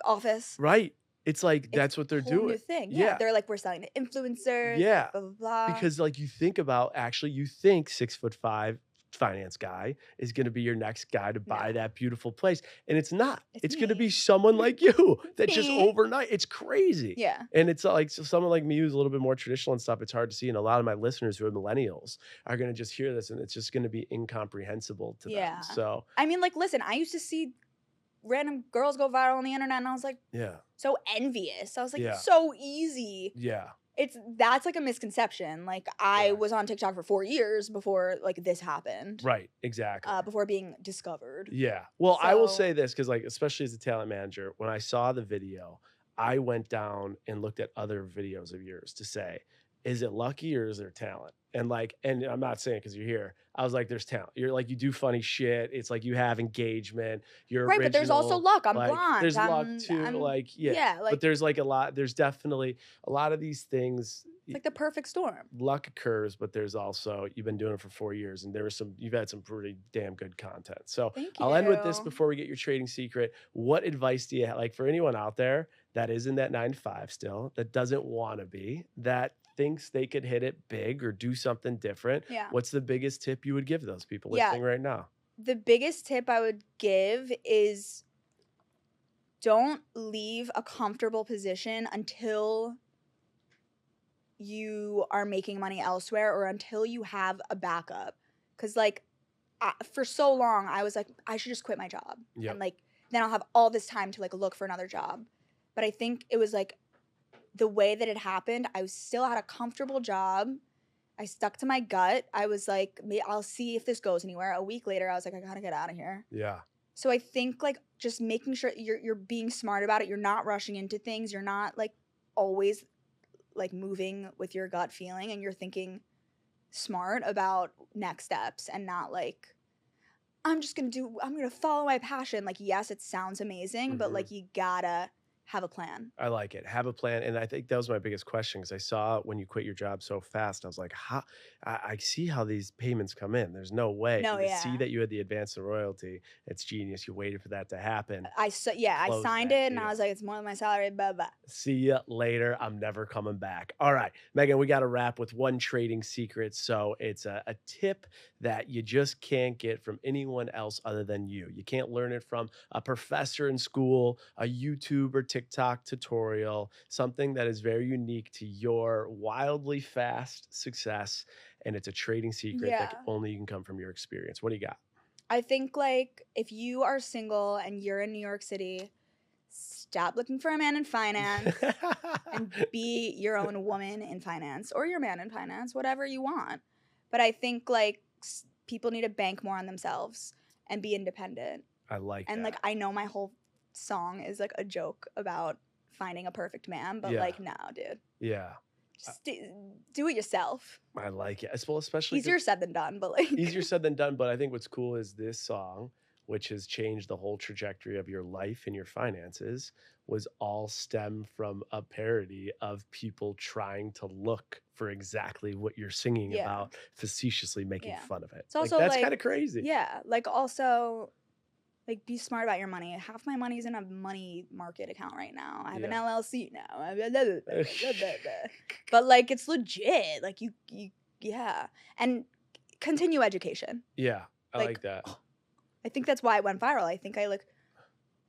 office. Right. It's like, that's what they're doing. New thing. Yeah. They're like, we're selling to influencers. Yeah. Blah, blah, blah. Because like you think 6'5" finance guy is going to be your next guy to buy that beautiful place. And it's not. It's going to be someone like you that just overnight. It's crazy. Yeah. And it's like, so someone like me who's a little bit more traditional and stuff, it's hard to see. And a lot of my listeners who are millennials are going to just hear this, and it's just going to be incomprehensible to them. So, I mean, like, listen, I used to see random girls go viral on the internet, and I was like, so envious. I was like, so easy. Yeah. That's like a misconception. Like, I was on TikTok for 4 years before like this happened. Right, exactly. Before being discovered. Yeah. Well, I will say this, because like, especially as a talent manager, when I saw the video, I went down and looked at other videos of yours to say, is it lucky or is there talent? And like, and I'm not saying because you're here, I was like, there's talent. You're like, you do funny shit. It's like you have engagement. You're right, original. but there's also luck. I'm like, blonde. There's luck too. But there's like there's definitely a lot of these things. It's like the perfect storm. Luck occurs, but there's also, you've been doing it for 4 years, and you've had some pretty damn good content. So I'll end with this before we get your trading secret. What advice do you have, like, for anyone out there that is in that 9 to 5 still, that doesn't want to be, that thinks they could hit it big or do something different? Yeah. What's the biggest tip you would give those people listening right now? The biggest tip I would give is don't leave a comfortable position until you are making money elsewhere, or until you have a backup. Because like, for so long I was like, I should just quit my job. And like, then I'll have all this time to like look for another job. But I think it was like the way that it happened, I still had a comfortable job. I stuck to my gut. I was like, I'll see if this goes anywhere. A week later, I was like, I gotta get out of here. Yeah. So I think like just making sure you're being smart about it. You're not rushing into things. You're not like always like moving with your gut feeling, and you're thinking smart about next steps and not like, I'm gonna follow my passion. Like, yes, it sounds amazing, but like you gotta have a plan. I like it. Have a plan. And I think that was my biggest question because I saw when you quit your job so fast, I was like, how I see how these payments come in. There's no way. No, And to see yeah. that you had the advance and royalty, it's genius. You waited for that to happen. I Close signed that it and I deal. was like, it's more than my salary, blah blah. See ya later. I'm never coming back. All right, Megan, we got to wrap with one trading secret. So it's a tip that you just can't get from anyone else other than you. You can't learn it from a professor in school, a YouTube or TikTok tutorial, something that is very unique to your wildly fast success. And it's a trading secret that Yeah. only can come from your experience. What do you got? I think like if you are single and you're in New York City, stop looking for a man in finance and be your own woman in finance or your man in finance, whatever you want. But I think like people need to bank more on themselves and be independent. I like And that. like I know my whole song is like a joke about finding a perfect man, but like no, dude. Yeah. Just do it yourself. I like it. Well, especially Easier said than done, but like easier said than done. But I think what's cool is this song, which has changed the whole trajectory of your life and your finances, was all stem from a parody of people trying to look for exactly what you're singing about, facetiously making fun of it. It's also that's like, kind of crazy. Yeah. Like also like be smart about your money. Half my money's in a money market account right now. I have an LLC now. But like it's legit. Like you and continue education. Yeah, I like that. I think that's why it went viral. I think I like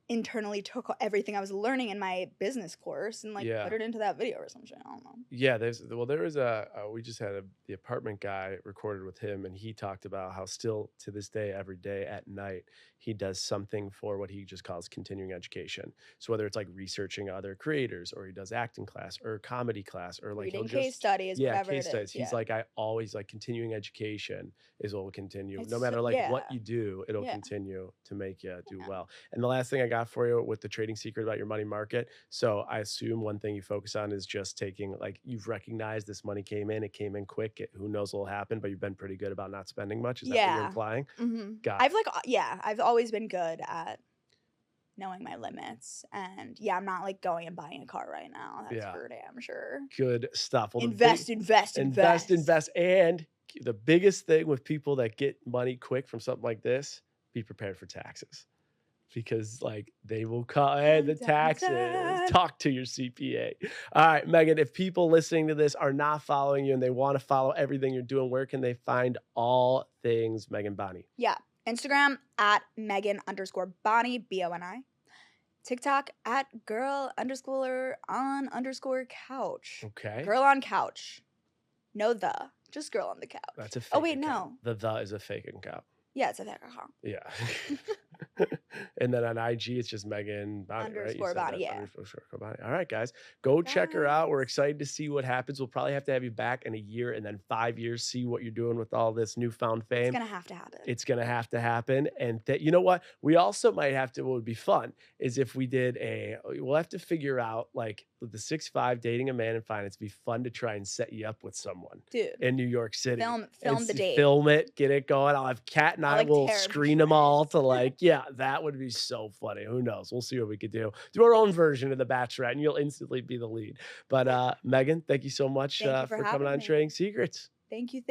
internally took everything I was learning in my business course and like put it into that video or some shit. I don't know. Yeah, there is we just had the apartment guy recorded with him, and he talked about how still to this day, every day at night, he does something for what he just calls continuing education. So whether it's like researching other creators, or he does acting class or comedy class, or like reading case studies, whatever case it studies. is. He's like, I always like continuing education is what will continue. It's no matter like what you do, it'll continue to make you do well. And the last thing I got for you with the trading secret about your money market. So I assume one thing you focus on is just taking, like, you've recognized this money came in, it came in quick. Who knows what will happen, but you've been pretty good about not spending much. Is that what you're implying? I've always been good at knowing my limits. And I'm not like going and buying a car right now. That's for damn sure. Good stuff. Well, invest. And the biggest thing with people that get money quick from something like this, be prepared for taxes. Because like they will call the taxes. Talk to your CPA. All right, Megan, if people listening to this are not following you and they want to follow everything you're doing, where can they find all things Megan Boni? Yeah. Instagram at Megan_Boni, Boni. TikTok at girl_on_couch. Okay. Girl on couch. No just girl on the couch. That's a fake. Oh wait, no. The is a fake account. Yeah, it's a fake account. Yeah. And then on IG, it's just Megan Boni, right? Boni, Boni. All right, guys. Go check her out. We're excited to see what happens. We'll probably have to have you back in a year and then 5 years, see what you're doing with all this newfound fame. It's going to have to happen. It's going to have to happen. And you know what? We also might have to, what would be fun is if we did we'll have to figure out like the 6'5" dating a man in finance. It'd be fun to try and set you up with someone. Dude. In New York City. Film the date. Film it, get it going. I'll have Kat and I will screen them all to like, that would be so funny. Who knows? We'll see what we could do. Do our own version of The Bachelorette and you'll instantly be the lead. But Megan, thank you so much for coming on Trading Secrets. Thank you.